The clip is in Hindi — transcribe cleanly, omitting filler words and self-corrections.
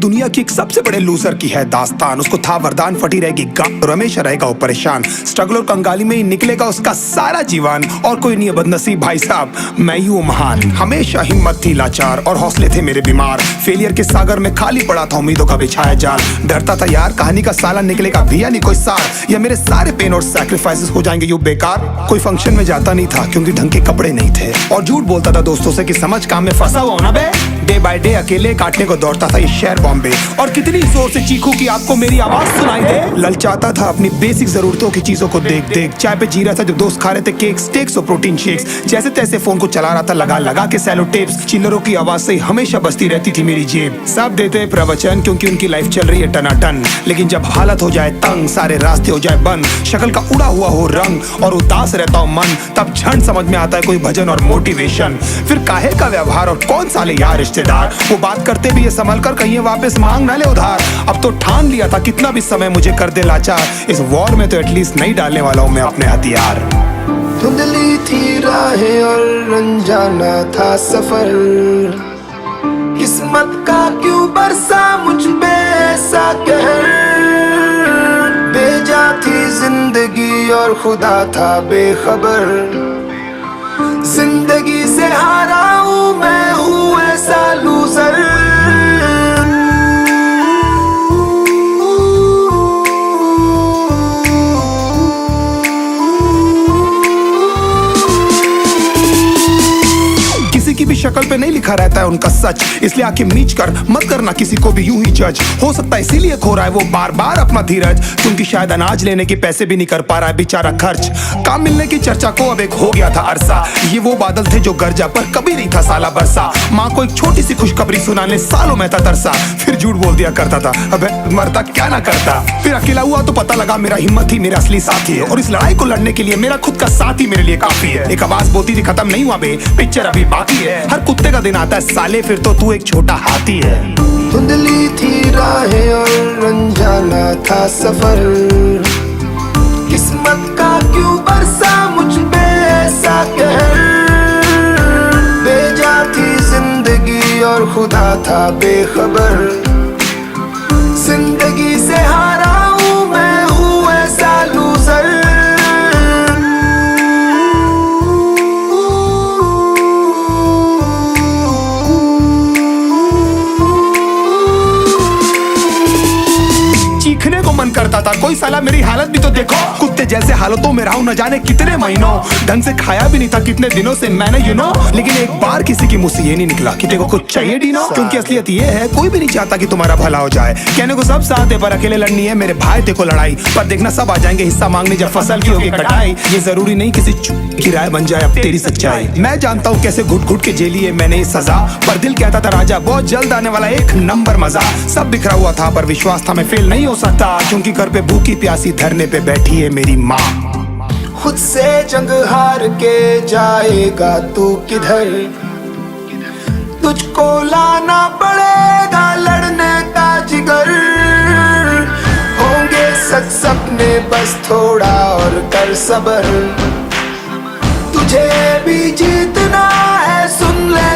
दुनिया की एक सबसे बड़े लूजर की है दास्तान। उसको था वरदान, फटी रहेगी गांठ और हमेशा रहेगा वो परेशान। स्ट्रगल और कंगाली में ही निकलेगा उसका सारा जीवन। और कोई नहीं है बदनसीब भाई साहब, मैं ही हूँ महान। हमेशा हिम्मत थी लाचार और हौसले थे मेरे बीमार। फेलियर के सागर में खाली पड़ा था उम्मीदों का बिछाया जाल। डरता था यार कहानी का साला निकलेगा भी या नहीं कोई सार, या मेरे सारे पेन और सैक्रिफाइसेस हो जाएंगे यूं बेकार। कोई फंक्शन में जाता नहीं था क्योंकि ढंग के कपड़े नहीं थे, और झूठ बोलता था दोस्तों से कि समझ काम में फंसा हुआ ना बे। डे बाय डे अकेले काटने को दौड़ता था ये शहर बॉम्बे। और कितनी जोर से चीखूं कि आपको मेरी आवाज सुनाई दे। ललचाता था अपनी बेसिक जरूरतों की चीजों को देख देख। चाय पे जी रहा था जब दोस्त खा रहे थे केक, स्टेक्स और प्रोटीन शेक्स। जैसे तैसे फोन को चला रहा था लगा लगा के सैलो टेप्स। चिल्लरों की आवाज से हमेशा बजती रहती थी मेरी जेब। सब देते प्रवचन क्योंकि उनकी लाइफ चल रही है टनाटन, लेकिन जब हालत हो जाए तंग, सारे रास्ते हो जाए बंद, शक्ल का उड़ा हुआ हो रंग और उदास रहता हो मन, तब झंड समझ में आता है कोई भजन और मोटिवेशन। फिर काहे का व्यवहार और कौन साले यार रिश्तेदार, वो बात करते भी ये संभल कर कहीं वापस मांग ना ले उधार। अब तो ठान लिया था कितना भी समय मुझे कर दे लाचार, इस वॉर में तो एटलीस्ट नहीं डालने वाला हूं मैं अपने हथियार। धुंधली थी राहें और अनजाना था सफर, किस्मत का क्यों बरसा मुझ पे ऐसा कहर। बेजा थी जिंदगी और खुदा था बेखबर, जिंदगी से हारा हूँ मैं, हूँ ऐसा लूजर। किसी की भी शक्ल पे नहीं लिखा रहता है उनका सच, इसलिए आंखें मीच कर मत करना किसी को भी यूं ही जज। हो सकता है इसीलिए खो रहा है वो बार बार अपना धीरज, क्योंकि शायद अनाज लेने के पैसे भी नहीं कर पा रहा है बेचारा खर्च। काम मिलने की चर्चा को अब एक हो गया था अरसा, ये वो बादल थे जो गरजा पर कभी नहीं था साला बरसा। माँ को एक छोटी सी खुशखबरी सुनाने सालों में था तरसा, फिर झूठ बोल दिया करता था अबे मरता क्या ना करता। फिर अकेला हुआ तो पता लगा मेरा हिम्मत ही मेरा असली साथी है, और इस लड़ाई को लड़ने के लिए मेरा खुद का साथ ही मेरे लिए काफी है। एक आवाज बोलती थी खत्म नहीं हुआ बे, पिक्चर अभी बाकी है। हर कुत्ते का दिन आता है साले, फिर तो तू एक छोटा हाथी है। धुंधली थी राहें और अनजाना था सफर, किस्मत का क्यों बरसा मुझ पे ऐसा कहर। बेजा थी जिंदगी और खुदा था बेखबर, जिंदगी से हारा हूँ मैं, हूँ ऐसा लूजर। चीखने को मन करता था कोई साला मेरी हालत भी तो देखो। कुत्ते जैसे हालतों में रहा हूं न जाने कितने महीनों, ढंग से खाया भी नहीं था कितने दिनों से मैंने लेकिन एक बार किसी की मुंह से ये नहीं निकला कि तेरे को कुछ चाहिए डीनो। क्योंकि असलियत ये है कोई भी नहीं चाहता कि तुम्हारा भला हो जाए। कहने को सब साथ है पर अकेले लड़नी है मेरे भाई तेरे को लड़ाई, पर देखना सब आ जाएंगे हिस्सा मांगने जब फसल की होगी कटाई। ये जरूरी नहीं किसी की राय बन जाए अब तेरी सच्चाई। मैं जानता हूँ कैसे घुट घुट के झेली है मैंने ये सजा, पर दिल कहता था राजा बहुत जल्द आने वाला एक नंबर मजा। सब बिखरा हुआ था पर विश्वास था मैं फेल नहीं हो सकता, क्योंकि घर पे भूखी प्यासी धरने पे बैठी है मेरी माँ। खुद से जंग हार के जाएगा तू किधर, तुझको लाना पड़ेगा लड़ने का जिगर। होंगे सच सपने बस थोड़ा और कर सबर, तुझे भी जीतना है सुन ले